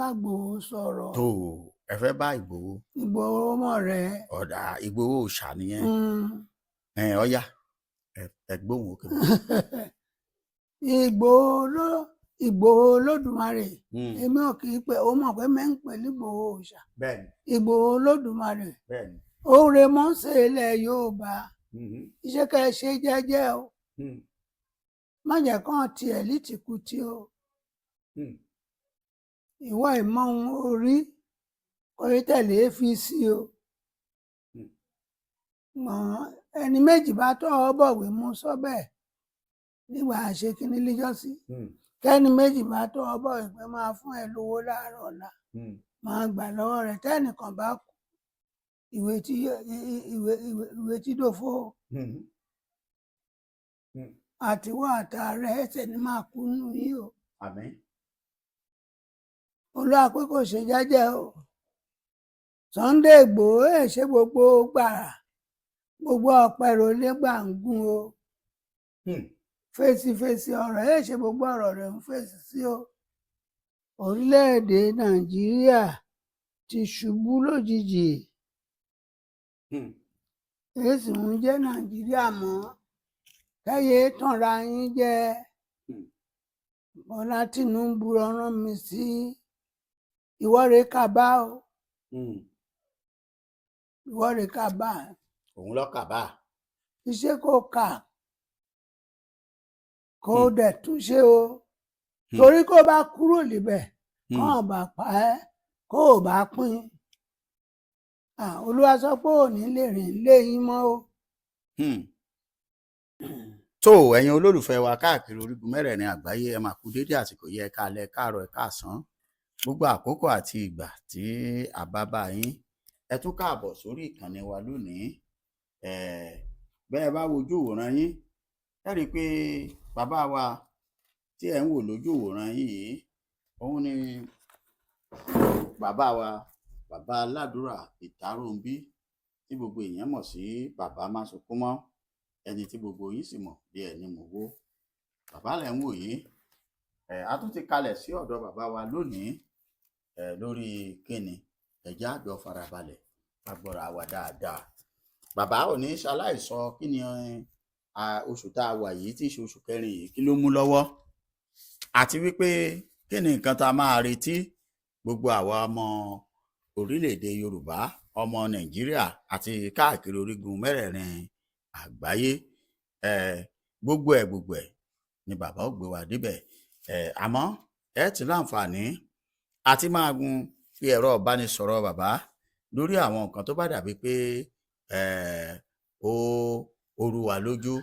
Ìgbòho sọ̀rọ̀. tó ẹ fẹ́ bá Ìgbòho. Ìgbòho mọ̀ rẹ̀. ọ̀dà Ìgbòho òòṣà nìyẹn. ọ̀yá ẹ gbóhùn òkè. Ìgbòho Olódùmarè. Èmi ò kì í pé ó mọ̀ pé mẹ́ ń pè ní Ìgbòho òòṣà. bẹ́ẹ̀ni. Ìgbòho Olódùmarè. bẹ́ẹ̀ni. Oore mọ́sẹ̀ ilẹ̀ Yorùbá. Iṣẹ́ ká ẹ ṣe jẹ́jẹ́ o. Má jẹ́ kán tiẹ̀ lítìkútì o. Ìwọ ìmọ̀ ohun orí orí tẹ̀lé APC o. Ẹni méjì bá tọ́ ọ bọ̀wé mú sọ́bẹ̀ nígbà àṣekínní lẹ́jọ́sí. Kẹ́ni méjì bá tọ́ ọ bọ̀wé pé máa fún ẹ lówó láàárọ̀ ọ̀la máa gbà lọ́wọ́ rẹ̀ tẹ́nìkan bá kú ìwé tí dòfo àtiwọ́ àtàrẹ ẹsẹ̀ ni máa kú nù yìí o. Àmín. Olúwa pé kò ṣe jẹ́jẹ́ o. Sunday Igboho ẹ̀ ṣe gbogbo gbàrà gbogbo ọ̀pẹ̀rọ lé gbàǹgùn o. Fèsì ọ̀rọ̀ ẹ̀ ṣe gbogbo ọ̀rọ̀ rẹ̀ ń fèsì sí o. Orílẹ̀-èdè Nàìjíríà ti ṣubú lójijì. Èsì ń jẹ́ Nàìjíríà mọ́. Kẹ́yẹ tànra yín jẹ. Bọ́lá Tinubu rán mi sí ìwọ́re kaba o. Ìwọ́re kaba. Òun lọ kaba. Iṣẹ́ kò kà kó dẹ̀ túnṣe o. Torí kó bá kúrò níbẹ̀ kán bá pa ẹ́ kó o bá pín. Olúwa sọ pé ò ní lè rìn lé yín mọ́ o. tó ẹ̀yin olólùfẹ́ wa káàkiri orígun mẹ́rẹ̀ẹ̀rin àgbáyé ẹ máa kú dédé àsìkò yẹ ẹ káalẹ́ ẹ káàárọ̀ ẹ káàsán gbogbo àkókò àti ìgbà tí a bá bá yín ẹ tún káàbọ̀ sórí ìkànnì wa lónìí. Bẹ́ẹ̀ bá wojú òwòrán yín ẹ rí i pé bàbá wa tí ẹ ń wò lójú òwòrán yìí òun ni bàbá wa bàbá Ládùrà Ìtàròǹbí tí gbogbo èèyàn mọ̀ sí bàbá Másùnkúnmọ́ ẹni tí gbogbo yín sì mọ̀ bí ẹni mọ̀wó. Bàbá lẹ̀ ń wò yìí a tún ti kalẹ̀ sí ọ̀dọ̀ bàbá wa lónìí lórí kíni ẹ̀já àjọ farabalẹ̀ agbọ́ra wa dáadáa. Bàbá ò ní ṣaláìsọ kí ni oṣù tá a wà yìí tí í ṣe oṣù kẹrin yìí kí ló mú lọ́wọ́ àti wípé kí ni nǹkan tá a máa retí gbogbo àwa ọmọ orílẹ̀-èdè Yorùbá ọmọ Nàìjíríà àti káàkiri orígun mẹ́rẹ̀ẹ̀rin àgbáyé. Gbogbo ẹ̀ ni bàbá ó gbé wa débẹ̀. Àmọ́ ẹ ti láǹfààní àti máa gun fi ẹ̀rọ ìbánisọ̀rọ̀ bàbá lórí àwọn nǹkan tó bá dàbí pé ó rú wa lójú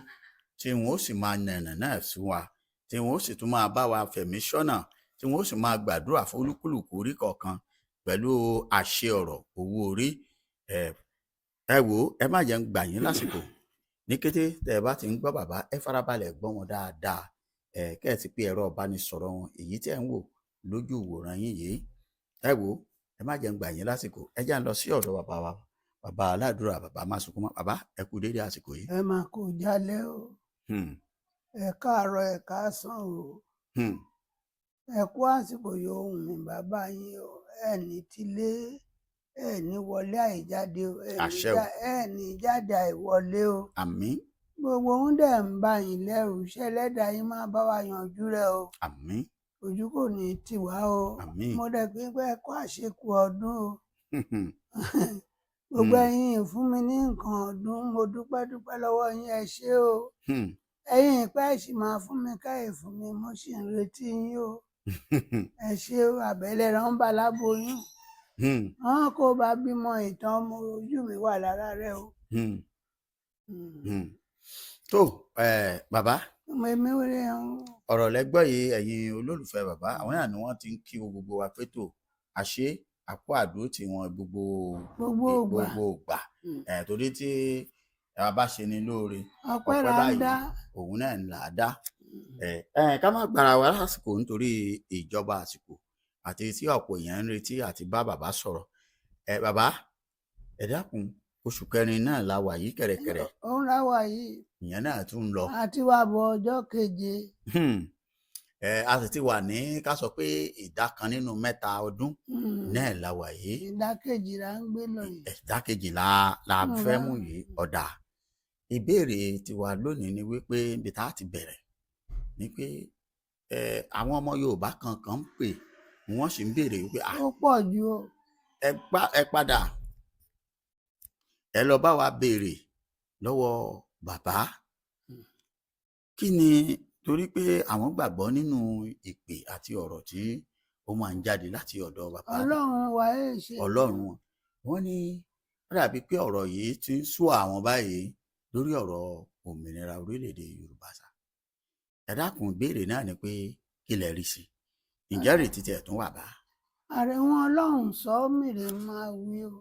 tí wọn ó sì máa nànà náà sí wa tí wọn ó sì tún máa bá wa fẹ̀mí ṣọ́nà tí wọn ó sì máa gbàdúrà fún olúkúlùkù orí kọ̀ọ̀kan pẹ̀lú àṣẹ ọ̀rọ̀ owó orí. Ẹ wò ẹ má jẹ́ ń gbà yín lásìkò ní kété tẹ́ ẹ bá ti ń gbọ́ bàbá ẹ farabalẹ̀ gbọ́ wọn dáadáa kẹ́ ẹ ti pé ẹ̀rọ ìbánisọ̀rọ̀ wọn èyí tí ẹ ń wò lójú ìwòran yín yìí. Ẹ wò ẹ má jẹ́ ń gbà yín lásìkò ẹ já ń lọ sí ọ̀dọ̀ bàbá wa bàbá Ládùrà bàbá Másùnkúnmọ́. Bàbá ẹ kú dédé àsìkò yìí. Ẹ máa kó jálẹ̀ o. Ẹ káàárọ̀ ẹ káàsán o. Ẹ kú àsìkò yóò hùn mí bàbá yín o. Ẹ ní tilé ẹ ní wọlé àìjáde o. Ẹ ní jáde àìwọlé o. Àmín. Gbogbo ohun dẹ̀ ń bá yín lẹ́rù iṣẹ́ ẹlẹ́dàá yín máa bá wa yanjú rẹ̀ o. Àmín. Ojú kò ní tì wá o. Àmín. Mo dẹ̀ pé ẹ kú àṣekù ọdún o. Gbogbo ẹ̀yin fún mi ní nǹkan ọdún mo dúpẹ́ lọ́wọ́ yín ẹ ṣé o. Ẹ̀yin ìpẹ́ sì máa fún mi káyè fún mi mo sì ń retí yín o. Ẹ ṣé o àbẹ̀lẹ̀ rẹ̀ ń bá láboyún. Wọ́n kó bá bímọ ìtàn ọmọ ojú mi wà lára rẹ o. Tó bàbá ọ̀rọ̀ lẹ́gbọ́ yìí ẹ̀yin olólùfẹ́ bàbá àwọn náà ni wọ́n ti ń kí gbogbo wa pé tó àṣé àpò àdó tí wọn gbogbo ògbà torí tí a bá ṣe ní lóore ọpẹ́ báyìí òun náà ń là á dá. Ká má gbára wa lásìkò nítorí ìjọba àsìkò àti tí ọ̀pọ̀ èèyàn ń retí àti bá bàbá sọ̀rọ̀. Bàbá ẹ dákun oṣù kẹrin náà la wà yìí kẹ̀rẹ̀kẹ̀rẹ̀. Òun la wà yìí. Ìyẹn náà tún ń lọ. Àti wà bọ̀ ọjọ́ keje. a sì ti wà ní ká sọ pé ìdá kan nínú mẹ́ta ọdún náà la wà yìí. ìdá kejì la ń gbé lọ yìí. ìdá kejì la fẹ́ mú yìí. Ọ̀dà ìbéèrè tiwa lónìí ni wípé ibi tá a ti bẹ̀rẹ̀ ni pé àwọn ọmọ Yorùbá kankan ń pè wọ́n sì ń béèrè wípé ó pọ̀ ju o. ẹ padà ẹ lọ bá wa béèrè lọ́wọ́ bàbá kí ni, torí pé àwọn gbàgbọ́ nínú ìpè àti ọ̀rọ̀ tí ó máa ń jáde láti ọ̀dọ̀ bàbá Ọlọ́run wa ẹ̀ ṣe Ọlọ́run wọn ní ó dàbí pé ọ̀rọ̀ yìí ti ń sú àwọn báyìí lórí ọ̀rọ̀ òmìnira orílẹ̀-èdè Yorùbá sá. Ẹ dákun ìbéèrè náà ni pé kí lẹ rí sí ǹjẹ́ ìrètí tiẹ̀ tún wà bá. ààrẹ wọn Ọlọ́run sọ mìrè máa wí o.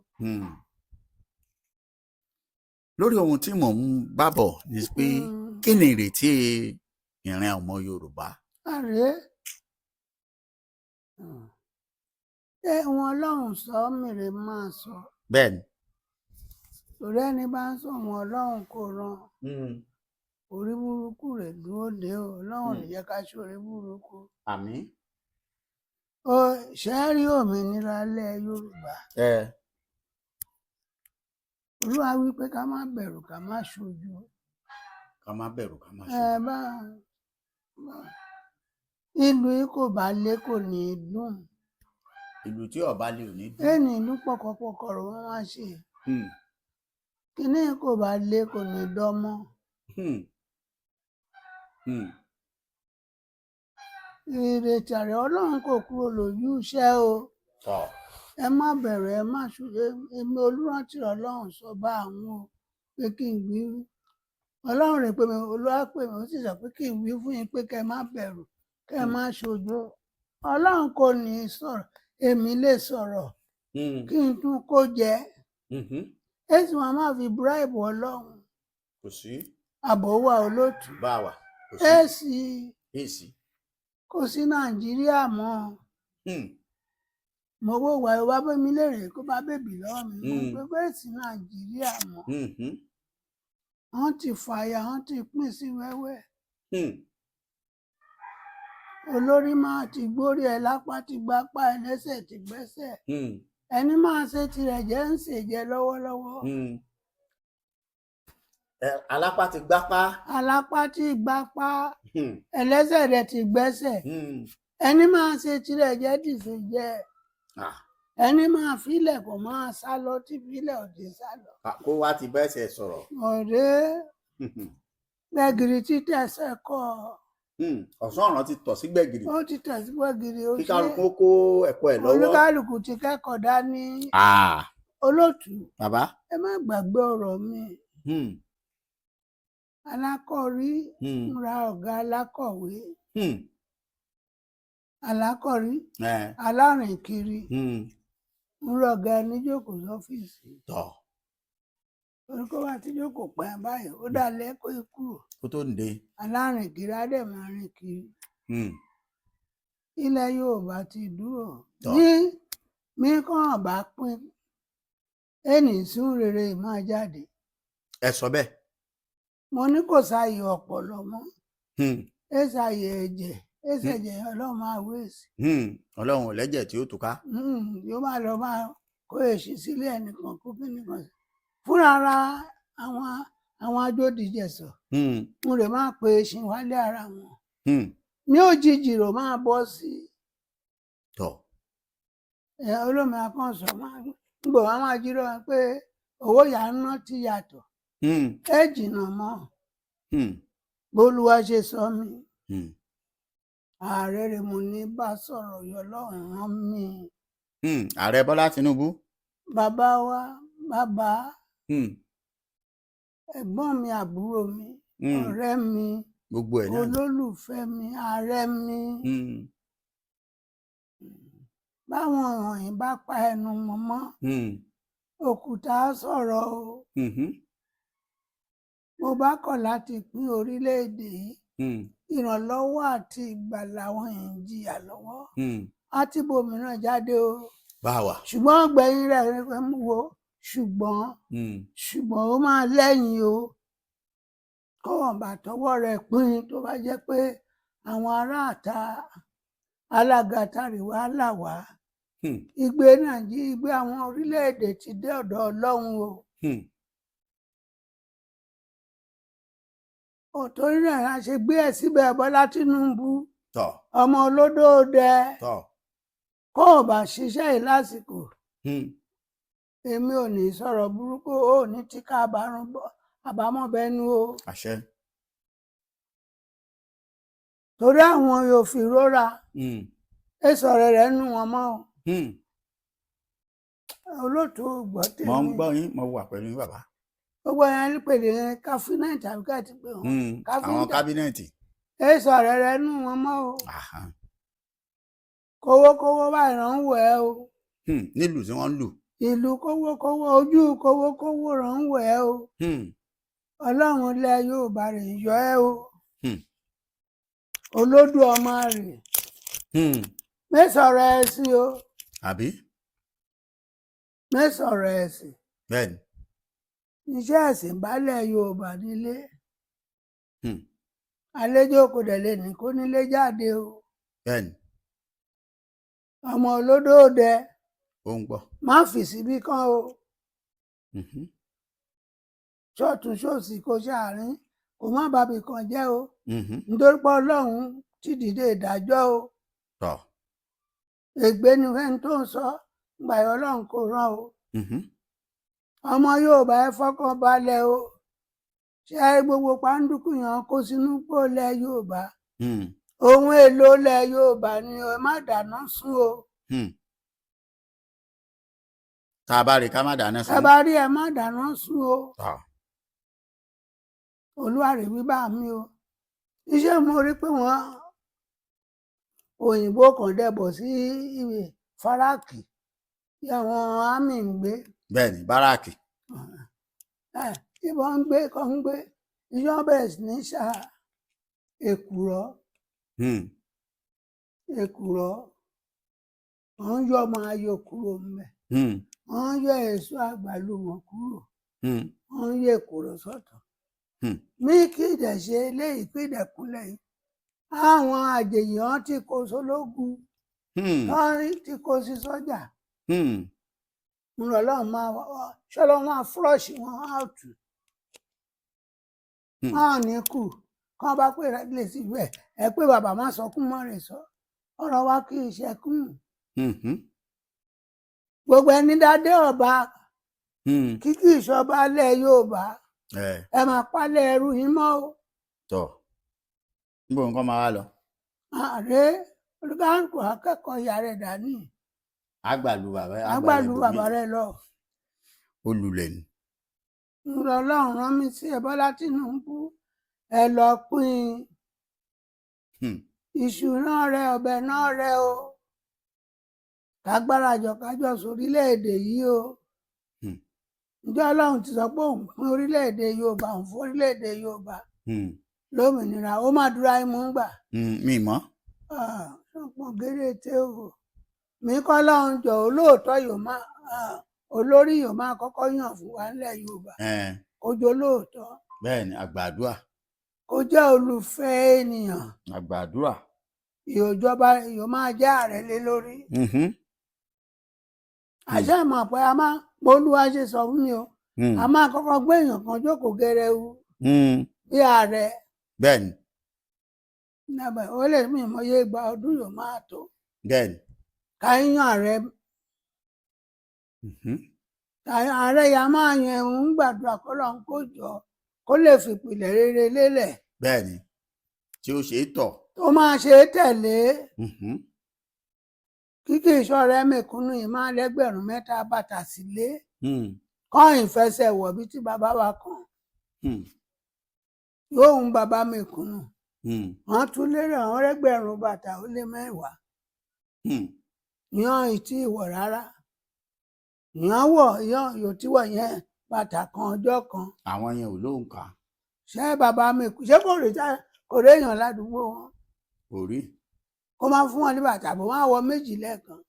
Lórí ohun tí mò ń bá bọ̀ ni pé kí ni ìrètí ìran ọmọ Yorùbá. ààrẹ ṣé wọn Ọlọ́run sọ mìrè máa sọ. Bẹ́ẹ̀ni. torí ẹni bá ń sọ wọn Ọlọ́run kò ràn orí burúkú rẹ̀ dúró dé o. Ọlọ́run ní jẹ́ ká ṣe orí burúkú. Àmín. ṣe rí òmìnira ilẹ̀ Yorùbá. Olúwa wí pé ká má bẹ̀rù ká má ṣojú. Ká má bẹ̀rù ká má ṣojú. Ìlú kò bá lé kò ní í dùn. Ìlú tí ọba lè ò ní dùn. ẹni ìlú pọ̀kọ̀pọ̀kọ̀rọ̀ wọn wá ṣe. kíní kò bá lé kò ní dánmọ́. ìrètí ààrẹ Ọlọ́run kò kúrò lójú iṣẹ́ o. ẹ má bẹ̀rù ẹ má ṣojú. èmi Olùrántí Ọlọ́run sọ bá àwọn o pé kí n wí. Ọlọ́run rẹ̀ pé mi Olúwa pè mí ó sì sọ pé kí n wí fún yín pé kẹ́ má bẹ̀rù kẹ́ má ṣojú. Ọlọ́run kò ní sọ̀rọ̀ èmi lè sọ̀rọ̀ kí n tún kó jẹ. èsì wọn máa fi bíráìbù Ọlọ́run. Kò sí. àbò wà olóòtú. Bá wà. èsì kò sí Nàìjíríà mọ́. mo wò wá ìwà bẹ́mi lérè kó bá bèbí lọ́wọ́ mi. mo gbé sí Nàìjíríà mọ́. wọ́n ti fàyà wọ́n ti pín sí wẹ́wẹ́. olórí máa ti gbórí ẹ lápá ti gbápá ẹ lẹ́sẹ̀ ti gbẹ́sẹ̀. ẹni máa ṣe tirẹ̀ jẹ́ ń ṣèjẹ lọ́wọ́lọ́wọ́. alápá ti gbápá. alápá ti gbápá ẹlẹ́sẹ̀ rẹ̀ ti gbẹ́sẹ̀. ẹni máa ṣe tirẹ̀ jẹ́ dìṣe jẹ́. ẹni máa filẹ̀ kò máa sá lọ tí filẹ̀ ò ti sá lọ. kó wá ti bẹ́sẹ̀ sọ̀rọ̀. ọ̀rẹ́ gbẹ̀gìrì títẹ̀sẹ̀ kọ́. ọ̀sán ọ̀ràn ti tọ̀ sí gbẹ̀gìrì. ó ti tẹ̀ sí gbẹ̀gìrì. kí kálukú kó ẹ̀kọ́ ẹ̀ lọ́wọ́. olúkálùkù ti kẹ́kọ̀ọ́ dání. olóòtú. bàbá. ẹ má gbàgbé ọ̀rọ̀ mi. alákọ̀rí ń ra ọ̀gá alákọ̀wé. alákọ̀rí alárìnkiri ń ra ọ̀gá ẹni jókòó sọ́fíìsì. orúkọ wa ti jókòó pẹ́ báyìí ó dá lẹ́kọ̀ọ́ kúrò. kó tó ń de. alárìnkiri á dẹ̀ máa rìn kiri. ilẹ̀ Yorùbá ti dúró. ní mi kàn bá pín ẹnì sún rere máa jáde. ẹ sọ bẹ́ẹ̀. mo ní kò sáàyè ọpọlọ mọ́. ẹ sáàyè ẹ̀jẹ̀ ẹ ṣẹ̀jẹ̀ Ọlọ́run máa wéèsì. Ọlọ́run ò lẹ́jẹ̀ tí ó tù ká. yóò máa lọ máa kó èsì sílé ẹnìkan kó kí nìkan sí. fúnra ara àwọn ajódìjẹsọ mo lè máa pe èsì wálé ara wọn. ní òjijì rò máa bọ́ sí i. olómi akọ́sọ máa ń gbọ́ wọn máa jírọ pé owó yà ń ná ti yàtọ̀. ẹ jìnnà mọ́ bólúwa ṣe sọ mí. ààrẹ rẹ̀ mo ní bá sọ̀rọ̀ yọ lọ́rùn rán mi. ààrẹ Bọ́lá Tinubu. bàbá wa bàbá ẹ̀gbọ́n mi àbúrò mi ọ̀rẹ́ mi gbogbo ẹ̀ náà olólùfẹ́ mi ààrẹ mi. báwọn wọ̀nyí bá pa ẹnu wọn mọ́ òkúta sọ̀rọ̀ o. mo bá kọ̀ láti pín orílẹ̀-èdè yìí ìrànlọ́wọ́ àti ìgbàlà wọn yìí ń jìyà lọ́wọ́. á ti bòmíràn jáde o. báwa. ṣùgbọ́n gbẹ̀yìn rẹ̀ mú wo ṣùgbọ́n ó máa lẹ́yìn o. kọ́wọ́n bá tọwọ́ rẹ̀ pín tó bá jẹ́ pé àwọn aráàta alágatàríwá là wá. Ìgbé Nàìjíríà, ìgbé àwọn orílẹ̀-èdè ti dé ọ̀dọ̀ Ọlọ́run o. Torí náà a ṣe gbé ẹ̀ síbẹ̀ Bọ́lá Tinubu ọmọ olódóòdẹ kó o bá ṣiṣẹ́ yìí lásìkò. Èmi ò ní sọ̀rọ̀ burúkú ó ní tí ká àbámọ̀ bẹnu o. Àṣẹ. Torí àwọn yóò fi rora èso rẹ̀ nù wọn mọ́ o. Olóòtú gbọ́ tèmi. Mo ń gbọ́ yín, mo wà pẹ̀lú yín bàbá. Gbogbo yẹn ń pèlè káfínẹ́ẹ̀tì àbí ká ti pè wọ́n. Àwọn kábínẹ̀tì. Èso rẹ̀ nù wọn mọ́ o. Kówókówó báyìí ràn ń wẹ̀ o. Nílùú tí wọ́n ń lù. Ìlú kówókówó, ojú kówókówó ràn ń wẹ̀ o. Ọlọ́run ilẹ̀ Yorùbá rẹ̀ yọ ẹ́ o. Olódù ọmọ rẹ̀. Mẹ́sọ̀rọ̀ ẹ̀sìn o. Àbí? Mẹ́sọ̀rọ̀ ẹ̀sìn. Bẹ́ẹ̀ni. Iṣẹ́ ẹ̀sìn bálẹ̀ Yorùbá nílé. Àlejò kò dẹ̀ lè ní kó nílé jáde o. Bẹ́ẹ̀ni. Ọmọ olódóòdẹ. Ó ń gbọ́. Má fi síbí kan o. Ṣọ́ọ̀tún ṣòsì kó ṣàárín kò má bàbí kan jẹ́ o. Nítorí pé Ọlọ́run ti dìde ìdájọ́ o. Ègbé ni ẹni tó ń sọ gbàyọ̀ Ọlọ́run kò rán o. Ọmọ Yorùbá ẹ fọkàn balẹ̀ o. Ṣé gbogbo pàǹdùkú yẹn kó sínú pólẹ̀ Yorùbá? Ohun èlò ilẹ̀ Yorùbá ni ẹ má dáná sun o. Tá a bá rí ká má dáná sun. Tá a bá rí ẹ má dáná sun o. Olúwarè wíbá mi o. Iṣẹ́ mo rí pé wọ́n òyìnbó kan dẹ̀bọ̀ sí ìwé fáráàkì tí àwọn àmì ń gbé. Bẹ́ẹ̀ni, báràkì. Ìbọn ń gbé kan ń gbé. Ìjọba bẹ̀rẹ̀ sí ní ṣá èkùrọ́. Èkùrọ́. Wọ́n yọ ọmọ ayò kúrò ńbẹ̀. Wọ́n yọ èso àgbàlùmọ̀ kúrò. Wọ́n yọ èkùrọ́ sọ́tọ̀. Mí kí ìdẹ̀ṣe eléyìí pé ìdẹ̀kúnlẹ̀ yìí. Àwọn àjèjì wọn ti kó sólógun. Wọ́n ti kó sí sọ́jà. Ọlọ́run máa fúrọ́ọ̀ṣì wọn áùtù. Wọ́n ò ní kù kán bá pè lè sí bẹ́ẹ̀ ẹ pé bàbá má sọkún mọ́ rẹ̀ sọ ọ̀rọ̀ wa kì í ṣẹkún. Gbogbo ẹni dádé ọba kíkì ìṣọba alẹ́ Yorùbá ẹ máa pálẹ̀ ẹrú yín mọ́ o. Tọ́ níbo nǹkan máa wá lọ. Ààrẹ olùkàǹkù akẹ́kọ̀ọ́ ìyá rẹ̀ dání. Àgbàlù bàbá rẹ̀ lọ. Olùlẹ̀ ni. Ọlọ́run rán mi sí ẹ Bọ́lá Tinubu ẹ lọ pín iṣu náà rẹ ọbẹ̀ náà rẹ o. Kágbára jọ kájọ sórílẹ̀-èdè yìí o. Ǹjẹ́ Ọlọ́run ti sọ pé òun pín orílẹ̀-èdè Yorùbá òun fún orílẹ̀-èdè Yorùbá lómìnira ó má dúró imú ń gbà. Mi mọ́. Ṣọ̀pọ̀n gérété o. Mi kọ́ lọ́run jọ olóòótọ́ yóò máa olórí yóò máa kọ́kọ́ yàn fún wa nílẹ̀ Yorùbá. Kó jẹ́ olóòótọ́. Bẹ́ẹ̀ni àgbàdúà. Kó jẹ́ olùfẹ́ ènìyàn. Àgbàdúà. Ìjọba yóò máa jẹ́ ààrẹ lé lórí. Àṣẹ mọ̀ pé a máa Olúwa ṣe sọ fún mi o. A máa kọ́kọ́ gbé èèyàn kan jókòó gẹrẹwu bí ààrẹ. Bẹ́ẹ̀ni. Ó lè mí ìmọ̀ye ìgbà ọdún yóò máa tó. Bẹ́ẹ̀ni. Ká yan ààrẹ. Ààrẹ yà máa yan ẹ̀hún gbàdúrà k'Ọlọ́run kó jọ kó lè fìpìlẹ̀ rere lélẹ̀. Bẹ́ẹ̀ni. Tí ó ṣe é tọ̀. Tó máa ṣe é tẹ̀lé. Kíkì ìṣọ̀rẹ́ mẹ̀kúnnù yìí máa lẹ́gbẹ̀rún 3 bàtà sílé. Kọ́ ìfẹsẹ̀ wọ̀ bí tí bàbá wa kan. Yóò hun bàbá mẹ̀kúnnù. Wọ́n tún lérè àwọn ẹgbẹ̀rún bàtà ó lé 10. Yan ìtí ìwọ̀ rárá. Yan wọ̀ yóò tí wọ̀ yẹn bàtà kan ọjọ́ kan. Àwọn yẹn ò lóǹkà. Ṣé bàbá mẹ̀kúnnù ṣé kò rí èèyàn ládùúgbò wọn? Kò rí. Kó máa fún wọn ní bàtà bò wọ́n á wọ 2 lẹ́ẹ̀kan.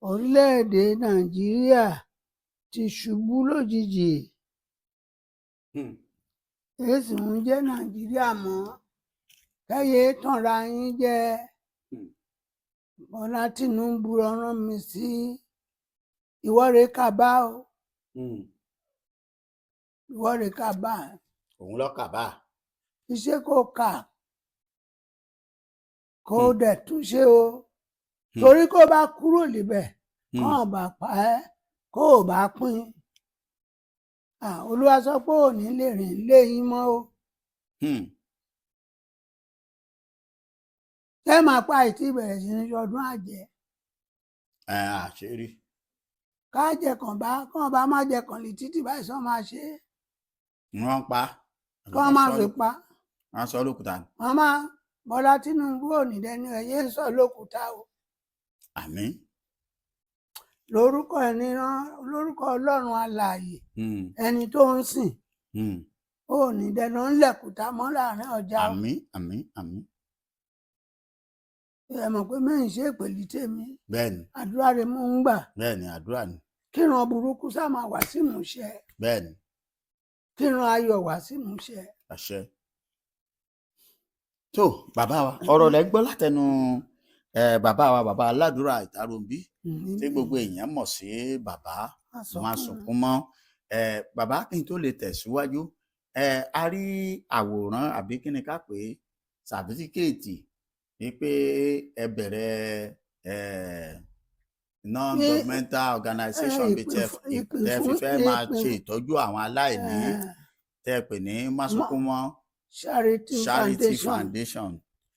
Orílẹ̀-èdè Nàìjíríà ti ṣubú lójijì. èsì ń jẹ́ Nàìjíríà mọ́ kẹ́yẹ tànra yín jẹ. Bọ́lá Tinubu rán mi sí ìwọ́re kàbá o. Ìwọ́re kàbá. Òun lọ kàbá. Iṣẹ́ kò kà kó dẹ̀ túnṣe o. Torí kó bá kúrò níbẹ̀ kàn bá pa ẹ́ kó o bá pín. Olúwa sọ pé ò ní lè rìn lé yín mọ́ o. Ṣé máa pa ìtì ìbẹ̀rẹ̀ sí ní ọdún àjẹ́? Àṣírí. Ká jẹ kàn bá má jẹ kàn lè títì báyìí sọ máa ṣe é. Wọ́n pa. Kán má fi pa. Wọ́n sọ lókùúta. Màmá Bọ́lá Tinubu ò ní dẹni ẹ̀yẹ ń sọ lókùúta o. Àmín. Lórúkọ Ọlọ́run alààyè ẹni tó ń sìn ò ní dẹnu ńlẹ̀kùúta mọ́ láàrin ọjà. Àmín àmín àmín. Ẹ mọ̀ pé mẹ́rin ṣe ìpèlú tèmi. Bẹ́ẹ̀ni. Àdúrà rẹ̀ mú ń gbà. Bẹ́ẹ̀ni àdúrà ni. Kíran burúkú sá máa wá sí ìmúṣẹ. Bẹ́ẹ̀ni. Kíran ayọ̀ wá sí ìmúṣẹ. Àṣẹ. tó bàbá wa ọ̀rọ̀ lẹ gbọ́ látẹnu bàbá wa bàbá aládùúrà ìtàròǹbí tí gbogbo èèyàn mọ̀ sí bàbá Másùnkúnmọ́. Bàbá kí n tó lè tẹ̀síwájú a rí àwòrán àbí kí ni ká pè é sàtífíkèètì wípé ẹ bẹ̀rẹ̀ non-governmental organization bíi tẹ́ fi fẹ́ máa ṣe ìtọ́jú àwọn aláìní tẹ́ pè ní Másùnkúnmọ́ Charity Foundation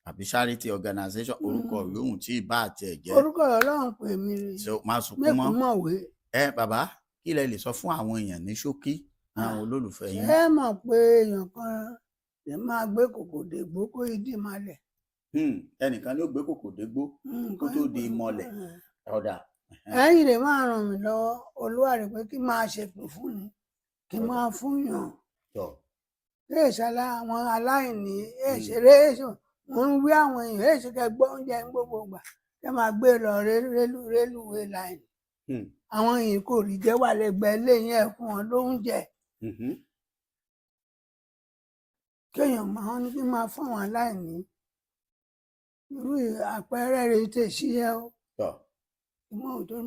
àbí Charity Organization orúkọ yòówù tí ì bá àti ẹ̀ jẹ́. Orúkọ Ọlọ́run pè mí rè Másùnkúnmọ́ mọ̀wé. Bàbá kí lẹ lè sọ fún àwọn èèyàn ní ṣókí àwọn olólùfẹ́ yín. Ṣé ẹ mọ̀ pé èèyàn kan lè máa gbé kòkòdégbó kó ìdí malẹ̀. Ẹnìkan ló gbé kòkòdégbó kó tó di mọ́lẹ̀ ọ̀dà. Ẹ̀yin lè máa ràn mí lọ́wọ́ Olúwa rẹ̀ pé kí n máa ṣèpè fún ni kí n máa fún yàn. Èèṣàlá àwọn aláìní èṣèré wọ́n ń wí àwọn èèyàn èṣù kẹgbọ́ oúnjẹ ń gbogbo gbà kẹ máa gbé lọ rélùwé láìní. Àwọn èèyàn kò rí jẹ́ wà lẹ́gbẹ̀ẹ́ lẹ́yìn ẹ̀ fún wọn lóúnjẹ. Kéèyàn máa ní kí n máa fún àwọn aláìní. Irú àpẹẹrẹ rẹ̀ tèṣí ẹ o.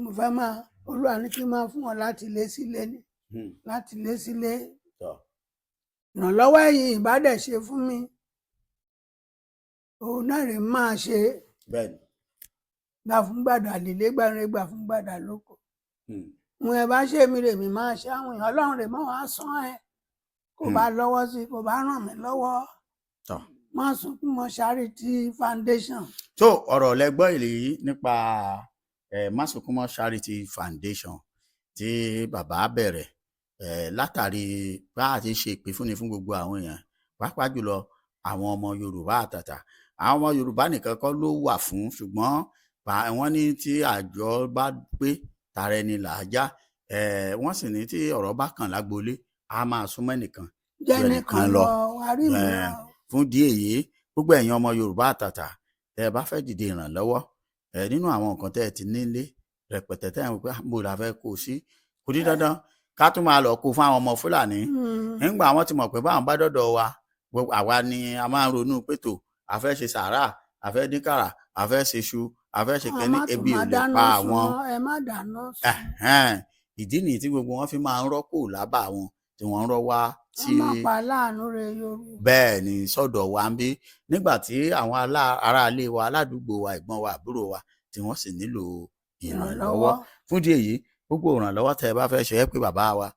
Mo fẹ́ máa Olúwa ní kí n máa fún wọn láti ilé sílé ní láti ilé sílé. Ìrànlọ́wọ́ ẹ̀yin ìbádẹ̀ ṣe fún mi òun náà rè máa ṣe. Gbà fún gbàdà lílé gbàrin gbà fún gbàdà lóko. Mo ẹ bá ṣe mi rè mi máa ṣe àwọn èèyàn Ọlọ́run rè mọ́ wá sán ẹ kò bá lọ́wọ́ sí kò bá ràn mí lọ́wọ́. Másùnkúnmọ́ Charity Foundation. tó ọ̀rọ̀ lẹ́gbọ́ èyí nípa Másùnkúnmọ́ Charity Foundation tí bàbá bẹ̀rẹ̀ látàrí bá a ti ṣe ìpínfúnni fún gbogbo àwọn èèyàn pàápàá jùlọ àwọn ọmọ Yorùbá àtàtà. Àwọn ọmọ Yorùbá nìkan kọ́ ló wà fún ṣùgbọ́n wọ́n ní tí àjọ bá pé tara ẹni là á já wọ́n sì ní tí ọ̀rọ̀ bá kàn lágboolé a máa súnmọ́ ẹnìkan jẹ́ ẹnìkan lọ fún díẹ̀ yìí gbogbo ẹ̀yin ọmọ Yorùbá àtàtà tẹ́ ẹ bá fẹ́ dìde ìrànlọ́wọ́ nínú àwọn nǹkan tẹ́ ẹ ti nílé rẹpẹtẹ tẹ́ ẹ ń pè mo là fẹ́ kó o sí kò ní dandan ká tún máa lọ kó fún àwọn ọmọ Fúlàní nígbà wọn ti mọ̀ pé báwọn bá dọ́dọ̀ wa àwa ni a máa ń ronú pétò a fẹ́ ṣe sàárà a fẹ́ dínkàrà a fẹ́ ṣe iṣu a fẹ́ ṣe kẹ́ni ebi ò lè pa àwọn. Ìdí nìyí tí gbogbo wọn fi máa ń rọ́pò lábà wọn tí wọ́n ń rọ́ wá sí bẹ́ẹ̀ ni sọ́dọ̀ wa ń bí nígbà tí àwọn aráalé wa aládùúgbò wa ìgbọ́n wa àbúrò wa tí wọ́n sì nílò ìrànlọ́wọ́ fún díẹ̀ yìí gbogbo ìrànlọ́wọ́ tẹ́ ẹ bá fẹ́ ṣe é pé bàbá wa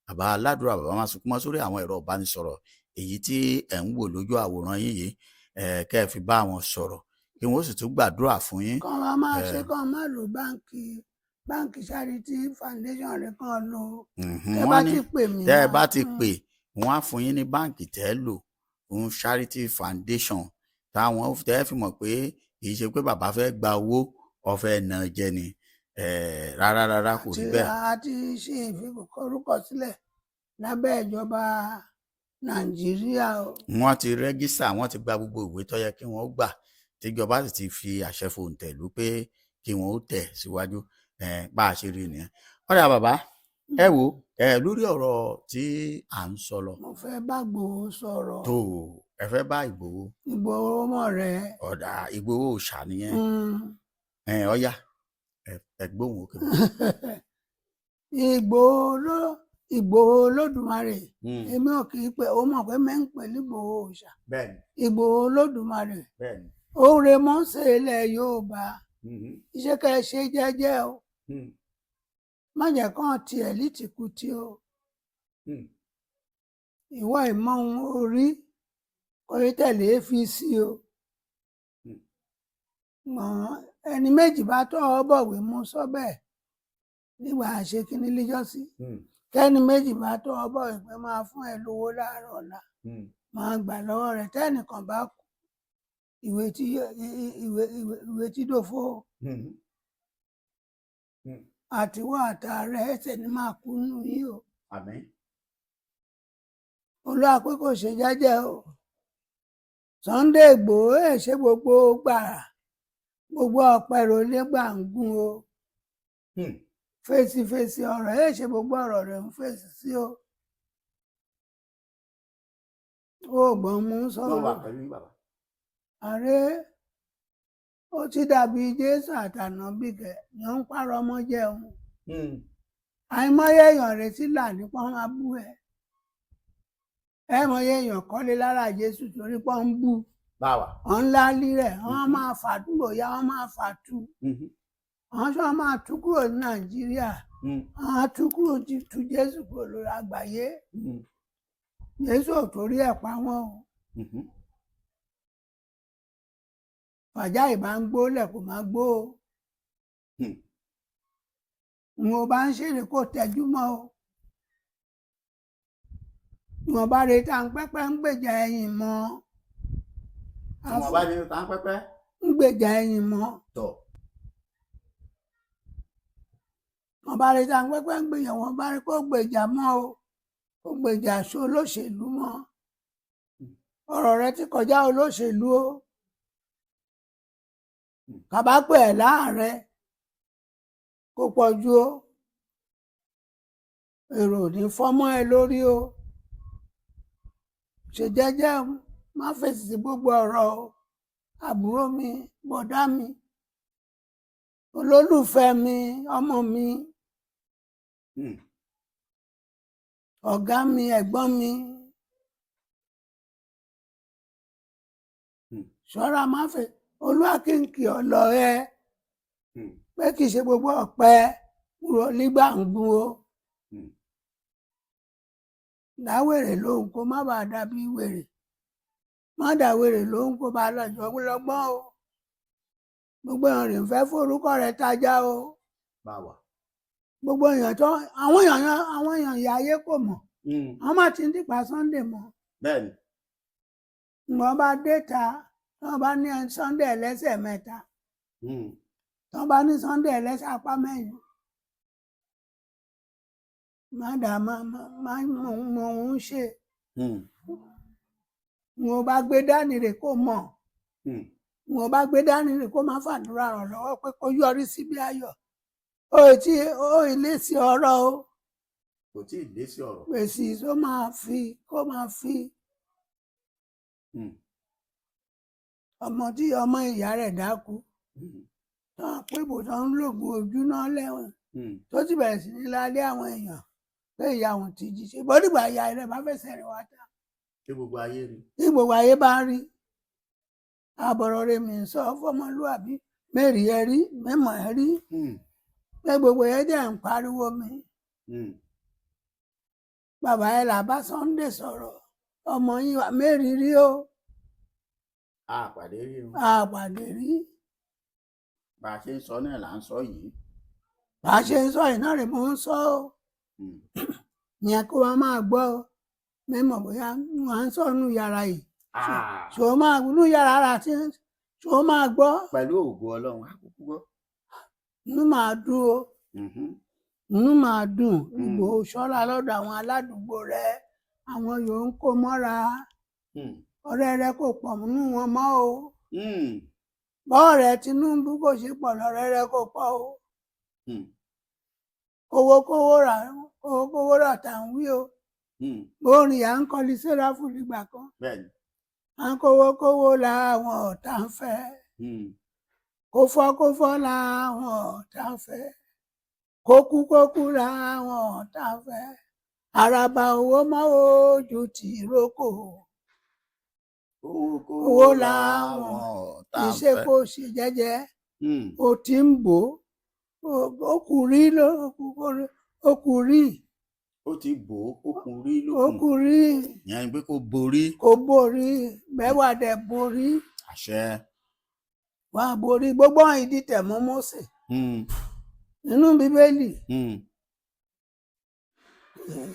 bàbá aládùúrà bàbá Másùnkúnmọ́ sórí àwọn ẹ̀rọ ìbánisọ̀rọ̀ èyí tí ẹ̀ ń wò lójú àwòrán yín yìí kẹ́ ẹ fi bá wọn sọ̀rọ̀ kí wọ́n sì tún gbàdúrà fún yín. kàn wá máa ṣe kàn má lo báǹkì Charity Foundation rẹ kàn lò tẹ́ bá ti pè mí. tẹ́ ẹ bá ti pè wọ́n á fún yín ní báǹkì tẹ́ ẹ lò fún Charity Foundation táwọn tẹ́ ẹ fi mọ̀ pé kì í ṣe pé bàbá fẹ́ gba owó ọ̀fẹ́ náà jẹ ni rárá kò rí bẹ́ẹ̀. a ti ṣe ìforúkọ sílẹ̀ lábẹ́ ìjọba Nàìjíríà. wọ́n ti rẹ́gísítà wọ́n ti gba gbogbo ìwé tó yẹ kí wọ́n gbà tíjọba sì ti fi àṣẹ fòǹtẹ̀ lù pé kí wọ́n ó tẹ̀ síwájú bá a ṣe rí nìyẹn. ọ̀rẹ́ bàbá ẹ wo lórí ọ̀rọ̀ tí à ń sọ lọ. mo fẹ́ bá Ìgbòho sọ̀rọ̀. tó ẹ fẹ́ bá Ìgbòho. Ìgbòho mọ̀ rẹ. ọ̀dà Ìgbòho òòṣà nìyẹn. ọ̀yá ẹ gbóhùn òkè. Ìgbòho Olódùmarè. èmi ò kì í pé ó mọ̀ pé mẹ́ ń pè ní Ìgbòho òòṣà. Ìgbòho Olódùmarè. oore mọ́sẹ̀ ilẹ̀ Yorùbá. iṣẹ́ ká ẹ ṣe jẹ́jẹ́ o. má jẹ́ kán tiẹ̀ lítìkútì o. ìwọ ìmọ̀ ohun orí kò rí tẹ̀lé APC o. ẹni méjì bá tọ́ ọ bọ̀wé mú sọ bẹ́ẹ̀ nígbà àṣekínní lẹ́jọ́sí. kẹ́ni méjì bá tọ́ ọ bọ̀wé pé máa fún ẹ lówó láàárọ̀ ọ̀la máa gbà lọ́wọ́ rẹ̀ tẹ́nìkan bá kú ìwé tí dòfo àtiwọ́ àtàrẹ ẹsẹ̀ ni máa kú nù yìí o. Àmín. Olúwa pé kò ṣe jẹ́jẹ́ o. Sunday Igboho ẹ̀ ṣe gbogbo gbàrà gbogbo ọ̀pẹ̀rọ lé gbàǹgùn o. fèsì ọ̀rọ̀ ẹ̀ ṣe gbogbo ọ̀rọ̀ rẹ̀ ń fèsì sí o. ó gbọ́n mú sọ̀rọ̀. ààrẹ ó ti dàbí Jésù àtànàbí kẹ ni ó ń pààrọ̀ ọmọ jẹun. àìmọye èèyàn retí là nípa wọn máa bú ẹ. mọye èèyàn kọ́lé lára Jésù torí pé wọ́n ń bú. wọ́n ń lálí rẹ̀ wọ́n máa fàdúgbò ya wọ́n máa fàtú. wọ́n sọ máa tú kúrò ní Nàìjíríà. wọ́n á tú kúrò tú Jésù kúrò lórí àgbáyé. Jésù ò torí ẹ̀ pa wọ́n o. fàjà ìbá ń gbó lẹ̀ kò máa gbó o. mo bá ń ṣèrè kó tẹjú mọ́ o. wọn bá rí tá ń pẹ́pẹ́ ń gbèjà ẹ̀yìn mọ́. wọn bá rí tá ń pẹ́pẹ́ ń gbèjà ẹ̀yìn mọ́. wọn bá rí tá ń pẹ́pẹ́ ń gbèjà wọn bá rí kó gbèjà mọ́ o. kó gbèjà aṣọ olóṣèlú mọ́. ọ̀rọ̀ rẹ ti kọjá olóṣèlú o. kàbá pè ẹ́ láàrẹ kó pọ̀jù o. èrò ní fọ́mọ́ ẹ lórí o. ṣe jẹ́jẹ́ má fèsì sí gbogbo ọ̀rọ̀ o. àbúrò mi bọ̀dá mi olólùfẹ́ mi ọmọ mi ọ̀gá mi ẹ̀gbọ́n mi ṣọ́ra má fẹ́ olúwakínkì ọ̀lọ́ ẹ pé kì í ṣe gbogbo ọ̀pẹ kúrò nígbà ń gún o. dáwèrè lóhùn kó má bàa dàbí wèrè má dáwèrè lóhùn kó bá lọ́jọ́ lọ́gbọ́n o. gbogbo èèyàn rè ń fẹ́ forúkọ rẹ̀ tajà o. gbogbo èèyàn tó àwọn èèyàn ìyá ayé kò mọ̀ wọ́n má ti ń dìpa Sunday mọ́. bẹ́ẹ̀ni. wọ́n bá dé ta wọ́n bá ní Sunday ẹlẹ́sẹ̀ mẹ́ta wọ́n bá ní Sunday ẹlẹ́sẹ̀ apá mẹ́rin. mọ òun ṣe wọn bá gbé dání rè kó mọ̀ wọn bá gbé dání rè kó má fàdúrà ràn lọ́wọ́ pé kó yọrí síbi ayọ̀ ó ilé sí ọ̀rọ̀ o. kò tí ì lé sí ọ̀rọ̀. pèsè tó máa fi ọmọ ìyá rẹ̀ dákú tán pé bò tán ń lògùn ojú náà lẹ́wọ̀n tó ti bẹ̀rẹ̀ sí ní lálé àwọn èèyàn pé ìyá wọn ti jí ṣe bọ́dìgbà ìyá rẹ̀ bá fẹsẹ̀ rẹ̀ wá ta. kí gbogbo ayé rí. kí gbogbo ayé bá rí àbọ̀rọ̀ rẹ̀ mi ń sọ fọmọlúwàbí mẹ́rì ẹ rí mẹ́mọ̀ ẹ rí pé gbogbo ẹ dẹ̀ ń pariwo mi. bàbá ẹ là bá Sunday sọ̀rọ̀ ọmọ yín wà mẹ́rì rí o. àpàdé rí o. àpàdé rí. bá a ṣe ń sọ náà là ń sọ yìí. bá a ṣe ń sọ yìí náà rẹ̀ mò ń sọ o. ìyẹn kó wa máa gbọ́ ọ mẹ́mọ̀ bóyá wọ́n á ń sọ nù yàrá yìí ṣò máa nù yàrá rà tí ṣò máa gbọ́. pẹ̀lú ògo Ọlọ́run á kúkú gbọ́. inú máa dùn o inú máa dùn. Ìgbòho ṣọ́ra lọ́dọ̀ àwọn aládùúgbò rẹ àwọn yòó ń kó mọ́ra ọ̀rẹ́ rẹ kò pọ̀ nínú wọn mọ́ o. bọ́ọ̀rẹ́ Tinubu kò ṣe pọ̀ lọ́rẹ́ rẹ kò pọ̀ o. kówó rà tá ń wí o orin à ń kọli sẹ́ráfù nígbà kan à ń kówó làwọn ọ̀tá ń fẹ́ kófọ́ làwọn ọ̀tá ń fẹ́ kókú làwọn ọ̀tá ń fẹ́ àràbà owó mọ́ ojú tí rókò owó làwọn ọ̀tá ń fẹ́ iṣẹ́ kò ṣe jẹ́jẹ́ ó ti ń bò ó kù rí ó kù rí. Ó ti bò ó kù rí lókun. Ó kù rí. Ìyẹn ni pé kó borí. Kó borí mẹ́wàá dẹ̀ borí. Àṣẹ. Wà á borí gbogbo ìdí tẹ̀ mọ́ Mósè. Nínú Bíbélì.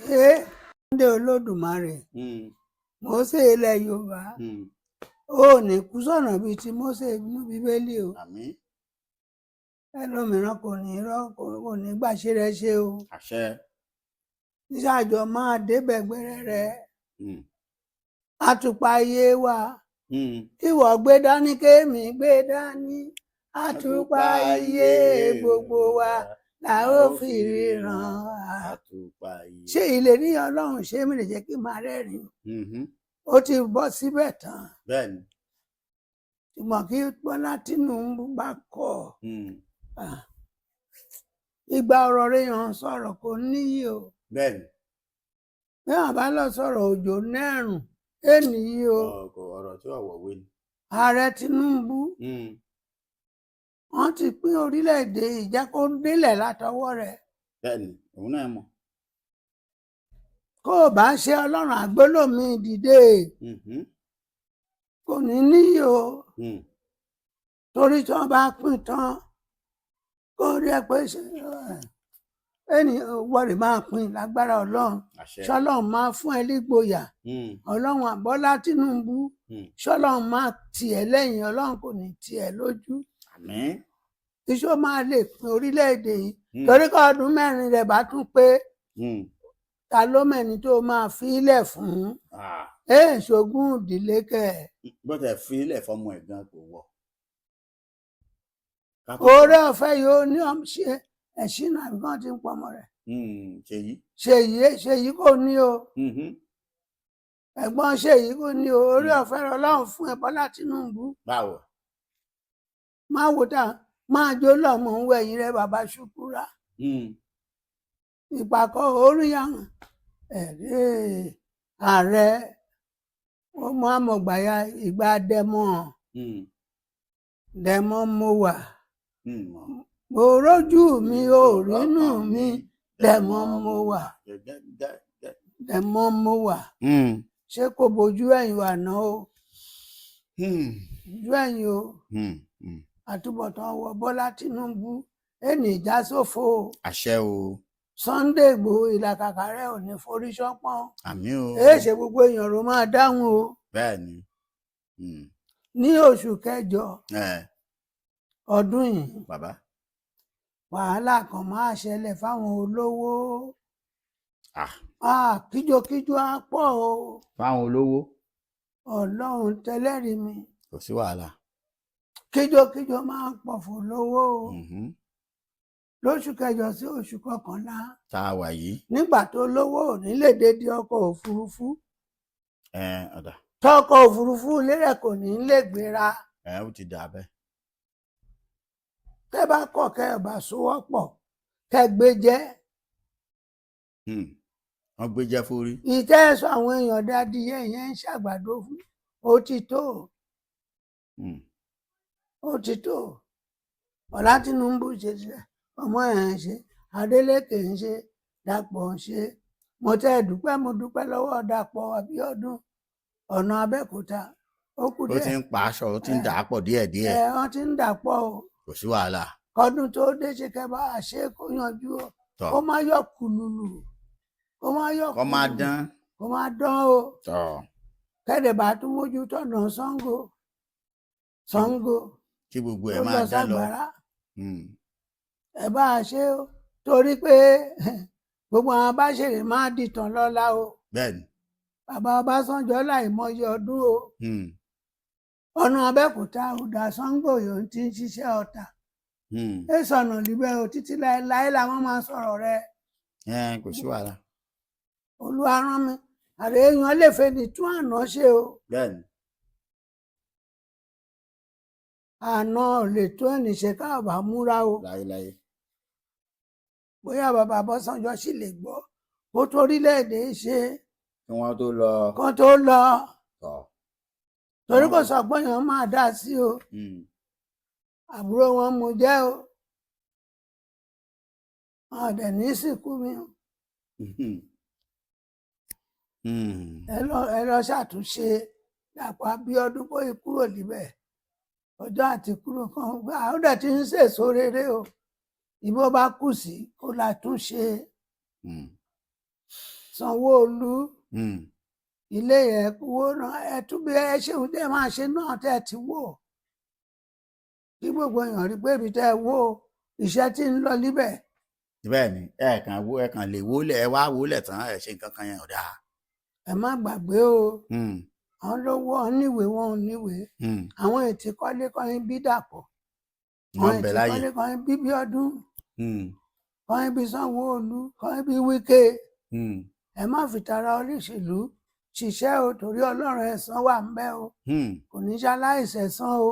Ṣé Olódùmarè. Mósè ilẹ̀ Yorùbá. Ó ní kú sọ̀nà bíi ti Mósè nínú Bíbélì o. Àmín. Ẹlòmíràn kò ní gbàṣẹ rẹ ṣe o. Àṣẹ. Ìṣàjọ máa débẹ̀ gbẹrẹrẹ. Àtùpà ayé wa. Ìwọ gbé dání kémi gbé dání. Àtùpà ayé gbogbo wa la ó fi ríran. Àtùpà ayé. Ṣé ìlérí Ọlọ́run ṣé mi lè jẹ́ kí n máa rẹ́rìn-ín? Ó ti bọ́ síbẹ̀ tán. Bẹ́ẹ̀ni. Ṣùgbọ́n kí Bọ́lá Tinubu bá kọ̀. Ìgbà ọ̀rọ̀ rẹ̀ yàn sọ̀rọ̀ kò níyì o. Bẹ́ẹ̀ni. Bí wọn bá lọ sọ̀rọ̀ òjò nẹ́rùn ènìyí o. Ọ̀rọ̀ tí ọ̀wọ̀ wé ni. Ààrẹ Tinubu. Wọ́n ti pín orílẹ̀-èdè ìjákòndélẹ̀ látọwọ́ rẹ̀. Bẹ́ẹ̀ni, òun náà mọ̀. Kó o bá ṣe Ọlọ́run àgbélòmí dìde. Kò ní níyì o. Torí tí wọ́n bá pín tán kó rí ẹ pé wọ́n máa pín lágbára Ọlọ́run. Ṣọlọ́run máa fún ẹ nígboyà. Ọlọ́run Bọ́lá Tinubu. Ṣọlọ́run máa tì ẹ́ lẹ́yìn Ọlọ́run kò ní tì ẹ́ lójú. Àmín. Iṣó máa lè pín orílẹ̀-èdè yìí. Torí kọ́ ọdún mẹ́rin rẹ̀ bá tún pé ta ló mẹ́ni tó máa fi ilẹ̀ fún. Ṣògùn ìdílé kẹ̀. Bọ́tẹ̀ fi ilẹ̀ fọmọ ẹ̀ gan kò wọ̀. Oore ọ̀fẹ́ yóò ní ṣe ẹ̀ṣínà nǹkan tí ń pọmọ rẹ̀. Ṣèyí kò ní o. Ẹ̀gbọ́n Ṣèyí kò ní o. Oore ọ̀fẹ́ Ọlọ́run fún ẹ Bọ́lá Tinubu. Báwo. Máa wò tá máa jó lọ́mọ ń wẹ̀yìn rẹ bàbá Ṣùkúrà. Ìpàkọ́ oríyàwó ààrẹ ọmọ amọ̀gbàyà ìgbà dẹmọ mo wà. Mo rójú mi ò rínú mi dẹmọ mo wà. Dẹmọ mo wà. Ṣé kò bójú ẹ̀yìn wà náà o? Ojú ẹ̀yìn o. Àtúbọ̀tán wọ Bọ́lá Tinubu ẹni ìjà sófo. Àṣẹ o. Sunday Igboho ìlàkàkà rẹ̀ ò ní forí ṣánpọ́n. Àmín o. Ṣe gbogbo èèyàn ló máa dáhùn o. Bẹ́ẹ̀ni. Ní oṣù kẹjọ ọdún yìí. Bàbá. Wàhálà kan máa ṣẹlẹ̀ fáwọn olówó. Kíjokíjo á pọ̀ o. Fáwọn olówó. Ọlọ́run tẹlẹ́rìí mi. Kò sí wàhálà. Kíjokíjo máa ń pọ̀ fún olówó o. Lóṣù kẹjọ sí oṣù kọkànlá. Tá a wà yìí. Nígbà tó lówó ò ní lè dédé ọkọ̀ òfurufú. Ọ̀dà. Tọkọ̀ òfurufú lérè kò ní lè gbéra. Ó ti dà bẹ́ẹ̀. Tẹ́ bá kọ̀ kẹ́ ẹ̀ bá sowọ́pọ̀ kẹ́ gbé jẹ́. Wọ́n gbé jẹ́ fórí. Ìtẹ́ ẹ̀sọ́ àwọn èèyàn dádìyẹ yẹn ń ṣàgbàdo fún. Ó ti tó. Ó ti tó. Bọ́lá Tinubu ṣe ṣe ọmọ ẹ̀ ń ṣe Adeleke ń ṣe Dàpọ̀ ń ṣe. Mo dúpẹ́ lọ́wọ́ Dàpọ̀ Abíọ́dún ọ̀nà Abẹ́òkúta. Ó kù díẹ̀. Ó ti ń pa aṣọ, ó ti ń dà á pọ̀ díẹ̀díẹ̀. Wọ́n ti ń dà pọ̀ o. Kò sí wàhálà. Kọ́dún tó dé ṣe kẹ́ bá a ṣe kó yanjú o. Kó má yọ kùlùlù. Kó má yọ kùlùlù. Kó má dán. Kó má dán o. Kẹ́dẹ̀ bá tún mójú tọ̀nà Ṣàngó. Kí gbogbo ẹ̀ máa dá lọ. Ẹ bá a ṣe o. Torí pé gbogbo àwọn abáṣèré máa dìtàn lọ́la o. Bẹ́ẹ̀ni. Bàbá Ọbásanjọ́ láìmọye ọdún o. Ọ̀nà Abẹ́òkúta ọ̀dà Ṣàngó yòó ti ń ṣiṣẹ́ ọ̀tà. ẹ sọnà níbẹ̀ o títí láéláé làwọn máa sọ̀rọ̀ rẹ. kò sí wàhálà. Olúwa rán mi àrẹ èèyàn lè fẹ́ ní tún àná ṣe o. bẹ́ẹ̀ni. àná ò lè tó ẹnìṣẹ́ káàbà múra o. láyéláyé. bóyá bàbá Bọ́sànjọ́ sì lè gbọ́ ó torílẹ̀-èdè ṣe. kí wọ́n tó lọ. kán tó lọ. torí kò sọgbọ́n yẹn máa dá sí o. àbúrò wọn mo jẹ́ o. wọn ò dẹ̀ ní sìnkú mi o. ẹ lọ ṣàtúnṣe Dàpọ̀ Abíọ́dún kó kúrò níbẹ̀ ọjọ́ àti kúrò kan gbà ó dẹ̀ ti ń sèso rere o. ìbò bá kù sí kó la tún ṣe. Sanwó-Olú ilé ẹ̀ kúwó náà ẹ tún bí ẹ ṣeun tẹ́ máa ṣe náà tẹ́ ti wò kí gbogbo èèyàn rí pé ibi tẹ́ wò iṣẹ́ tí ń lọ níbẹ̀. bẹ́ẹ̀ ni ẹ kàn lè wólẹ̀ ẹ wá wólẹ̀ tán ẹ ṣe nǹkan kan yẹn ò dáa. ẹ má gbàgbé o àwọn lówó wọn níwèé wọn ò níwèé àwọn ètí kọ́lé kọ́yìn bí Dàpọ̀ àwọn ètí kọ́lé kọ́yìn bí Bíọ́dún kọ́yìn bí Sanwó-Olú kọ́yìn bí Wíkẹ́ ẹ má fi tara olóṣèlú ṣiṣẹ́ o torí Ọlọ́run ẹ̀san wà ń bẹ o kò ní ṣaláìsẹ̀san o.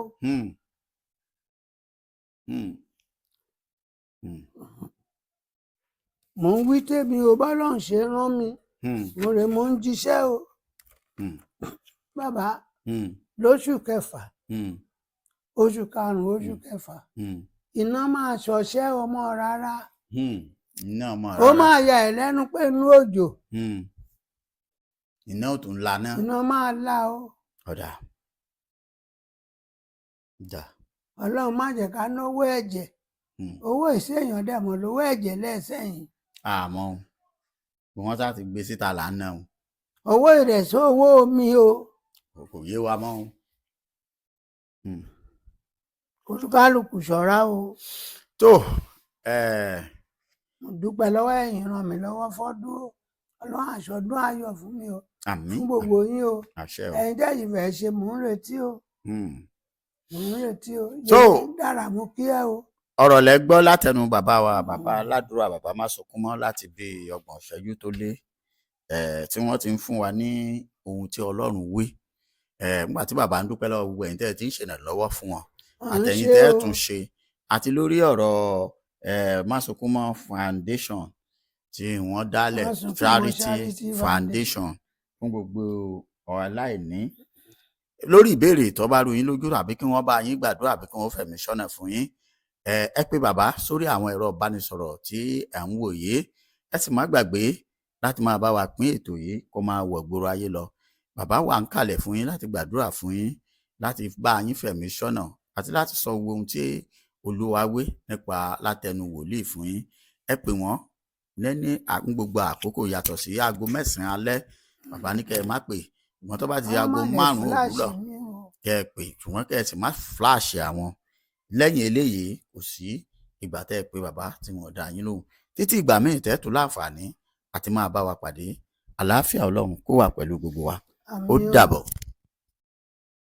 Mò ń wí tèmi o bọ́lọ́run ṣe rán mi mo ń jíṣẹ́ o. Bàbá lóṣù kẹfà oṣù karùn-ún oṣù kẹfà iná máa ṣọṣẹ́ ọmọ rárá ó máa yà ẹ́ lẹ́nu pé inú òjò iná ò tún la náà. iná máa la o. ọ̀dà. Ọlọ́run má jẹ́ ká náwó ẹ̀jẹ̀ owó ìṣèyàn dẹ̀mọ̀ lówó ẹ̀jẹ̀ lẹ́sẹ̀yìn. àmọ́ bí wọ́n sá ti gbé síta là ń ná o. owó ìrẹsì owó omi o. kò yé wa mọ́ o. olúkálùkù ṣọ́ra o. tó mo dúpẹ́ lọ́wọ́ ẹ̀yin ràn mí lọ́wọ́ fọ́dún o Ọlọ́run àṣọdún ayọ̀ fún mi o. àmín fún gbogbo yín o. àṣẹ o. ẹ̀yin tẹ́yìn fẹ́ ṣe mò ń retí o. mò ń retí o. so dára mú kí ẹ o. ọ̀rọ̀ lẹ gbọ́ látẹnu bàbá wa bàbá Ládùúrà bàbá Máṣọkúnmọ́ láti bí 30 ìṣẹ́jú tó lé tí wọ́n ti ń fún wa ní ohun tí Ọlọ́run wí nígbà tí bàbá ń dúpẹ́ lọ́wọ́ gbogbo ẹ̀yin tẹ́ ẹ ti ń ṣèrànlọ́wọ́ fún wọn àtẹ̀yin tẹ́ ẹ tún ṣe àti lórí ọ̀rọ̀ Máṣọkúnmọ́ Foundation tí wọ́n dálẹ̀ Charity Foundation fún gbogbo aláìní. lórí ìbéèrè tó bá rú yín lójú àbí kí wọ́n bá yín gbàdúrà àbí kí wọ́n fẹ̀mí ṣọ́nà fún yín ẹ pé bàbá sórí àwọn ẹ̀rọ ìbánisọ̀rọ̀ tí ẹ ń wò yìí ẹ sì má gbàgbé láti máa bá wa pín ètò yìí kó máa wọ̀ gbòòrò ayé lọ. Bàbá wà ń kalẹ̀ fún yín láti gbàdúrà fún yín láti bá yín fẹ̀mí ṣọ́nà àti láti sọ ohun tí Olúwa wí nípa látẹnu wòlíì fún yín. ẹ pè wọ́n lẹ́ni gbogbo àkókò yàtọ̀ sí aago 9 alẹ́ bàbá ní kẹ́ ẹ má pè ìwọ̀n tó bá ti aago 5 òwúrọ̀ kẹ́ ẹ pè ṣùgbọ́n kẹ́ ẹ sì má fíláàṣì àwọn. lẹ́yìn eléyìí kò sí ìgbà tẹ́ ẹ pé bàbá tí wọ́n dá yín lóhùn títí ìgbà míì tẹ́ tún láǹfààní àti máa bá wa pàdé. Àlàáfíà Ọlọ́run kó wà pẹ̀lú gbogbo wa. ó dàbọ̀.